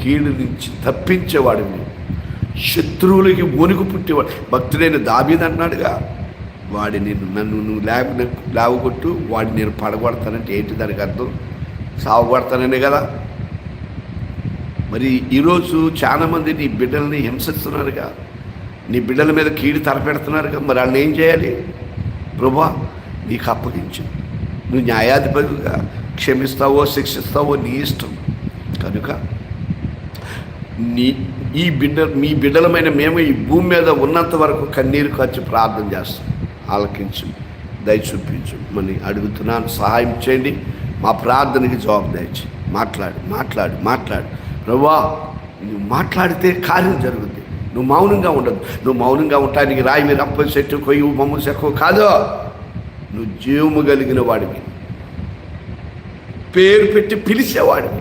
కీడు నుంచి తప్పించేవాడిని, శత్రువులకి వణుకు పుట్టేవాడు. భక్తుడైన దావీదు అన్నాడుగా, వాడిని నన్ను నువ్వు లేవగొట్టు, వాడిని నేను పడగొడతానంటే ఏంటి దానికి అర్థం? సావగొడతాననే కదా. మరి ఈరోజు చాలామంది నీ బిడ్డల్ని హింసిస్తున్నారుగా, నీ బిడ్డల మీద కీడు తలపెడుతున్నారుగా. మరి వాళ్ళని ఏం చేయాలి? ప్రభువా నీకు అప్పగించు, నువ్వు న్యాయాధిపతిగా క్షమిస్తావో శిక్షిస్తావో నీ ఇష్టం. కనుక మీ బిడ్డలమైన మేము ఈ భూమి మీద ఉన్నంత వరకు కన్నీరు ఖర్చు ప్రార్థన చేస్తాం. ఆలకించు, దయ చూపించు మని అడుగుతున్నాను. సహాయం చేయండి, మా ప్రార్థనకి జవాబు దయచి మాట్లాడు ప్రభువా. నువ్వు మాట్లాడితే కార్యం జరుగుద్ది. నువ్వు మౌనంగా ఉండదు. నువ్వు మౌనంగా ఉంటానికి రాయి మీద అప్ప చెట్టు కొయ్యి మమ్మ చెక్క కాదు. నువ్వు జీవము కలిగిన వాడివి, పేరు పెట్టి పిలిచేవాడివి.